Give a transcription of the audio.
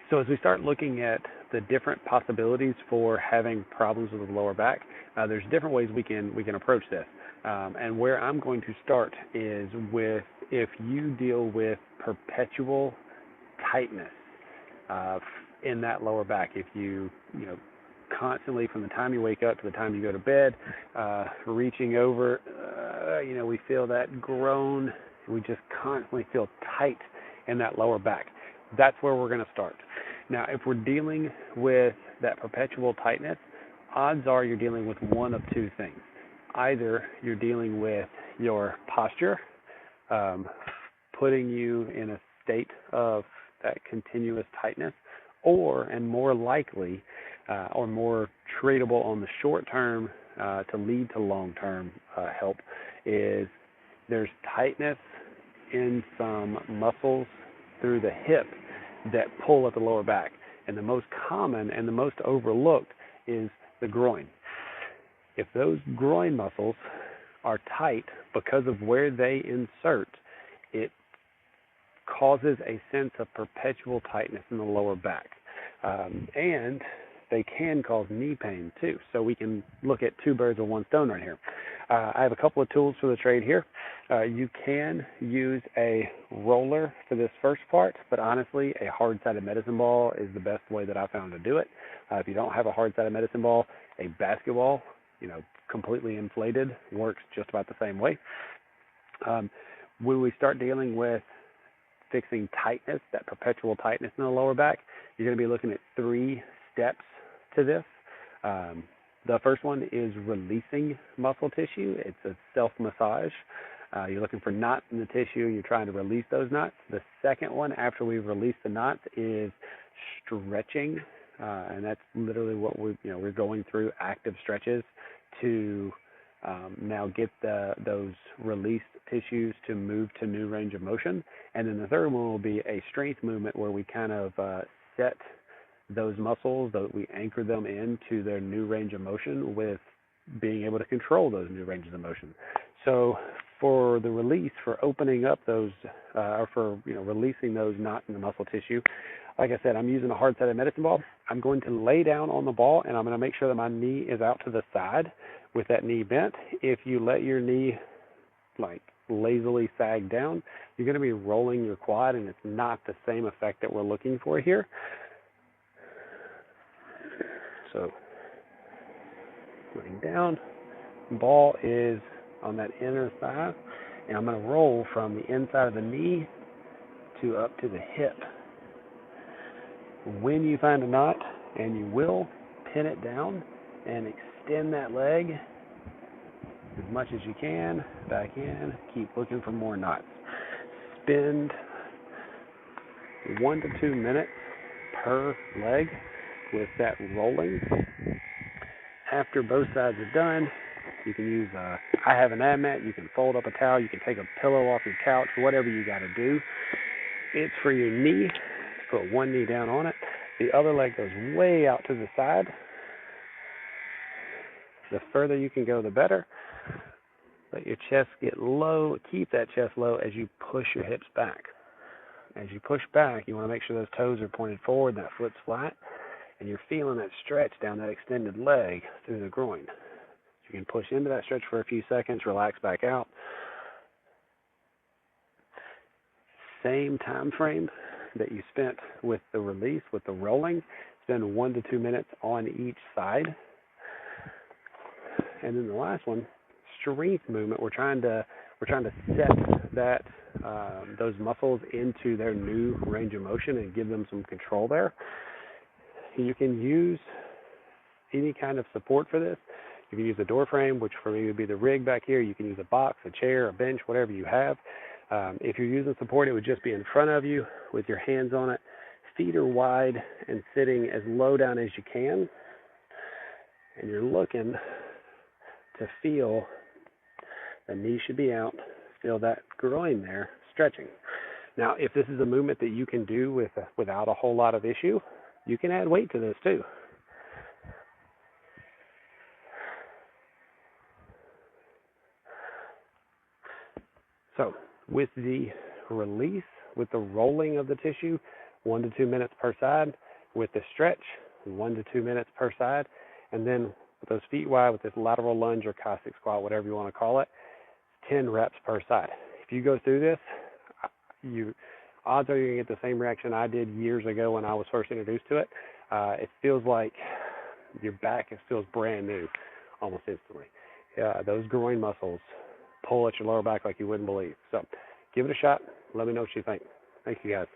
So as we start looking at the different possibilities for having problems with the lower back, there's different ways we can approach this. And where I'm going to start is with if you deal with perpetual tightness uh, in that lower back. If you constantly from the time you wake up to the time you go to bed, reaching over, we feel that groan. We just constantly feel tight in that lower back. That's where we're going to start. Now, if we're dealing with that perpetual tightness, odds are you're dealing with one of two things. Either you're dealing with your posture, putting you in a state of that continuous tightness, or, and more likely, or more treatable on the short term to lead to long term help, is there's tightness in some muscles through the hip that pull at the lower back. And the most common and the most overlooked is the groin. If those groin muscles are tight because of where they insert, it causes a sense of perpetual tightness in the lower back. And they can cause knee pain too. So we can look at two birds with one stone right here. I have a couple of tools for the trade here. You can use a roller for this first part, but honestly, a hard-sided medicine ball is the best way that I found to do it. If you don't have a hard-sided medicine ball, a basketball, completely inflated, works just about the same way. When we start dealing with fixing tightness, that perpetual tightness in the lower back, you're going to be looking at 3 steps to this. The first one is releasing muscle tissue. It's a self-massage. You're looking for knots in the tissue. You're trying to release those knots. The second one, after we've released the knots, is stretching, and that's literally what we're going through active stretches to now get those released tissues to move to new range of motion. And then the third one will be a strength movement where we kind of set those muscles, we anchor them into their new range of motion with being able to control those new ranges of motion. So for the release, for opening up those, or for releasing those knots in the muscle tissue, like I said, I'm using a hard-sided medicine ball. I'm going to lay down on the ball, and I'm going to make sure that my knee is out to the side with that knee bent. If you let your knee lazily sag down, you're going to be rolling your quad, and it's not the same effect that we're looking for here. So, laying down, ball is on that inner thigh, and I'm going to roll from the inside of the knee to up to the hip. When you find a knot, and you will, pin it down and extend that leg as much as you can, back in, keep looking for more knots. Spend 1 to 2 minutes per leg with that rolling. After both sides are done, you can use I have an ab mat. You can fold up a towel. You can take a pillow off your couch, whatever you got to do. It's for your knee. Put one knee down on it. The other leg goes way out to the side. The further you can go, the better. Let your chest get low. Keep that chest low as you push your hips back. As you push back, you want to make sure those toes are pointed forward, that foot's flat, and you're feeling that stretch down that extended leg through the groin. You can push into that stretch for a few seconds, relax back out. Same time frame that you spent with the release, with the rolling, spend 1 to 2 minutes on each side. And then the last one, strength movement. We're trying to set that those muscles into their new range of motion and give them some control there. You can use any kind of support for this. You can use a door frame, which for me would be the rig back here. You can use a box, a chair, a bench, whatever you have. If you're using support, it would just be in front of you with your hands on it. Feet are wide and sitting as low down as you can. And you're looking to feel the knee should be out. Feel that groin there stretching. Now, if this is a movement that you can do without a whole lot of issue, you can add weight to this too. So with the release, with the rolling of the tissue, 1 to 2 minutes per side with the stretch, 1 to 2 minutes per side. And then with those feet wide, with this lateral lunge or cossack squat, whatever you want to call it, 10 reps per side. If you go through this, odds are you're going to get the same reaction I did years ago when I was first introduced to it. It feels like your back feels brand new almost instantly. Those groin muscles pull at your lower back like you wouldn't believe. So give it a shot. Let me know what you think. Thank you, guys.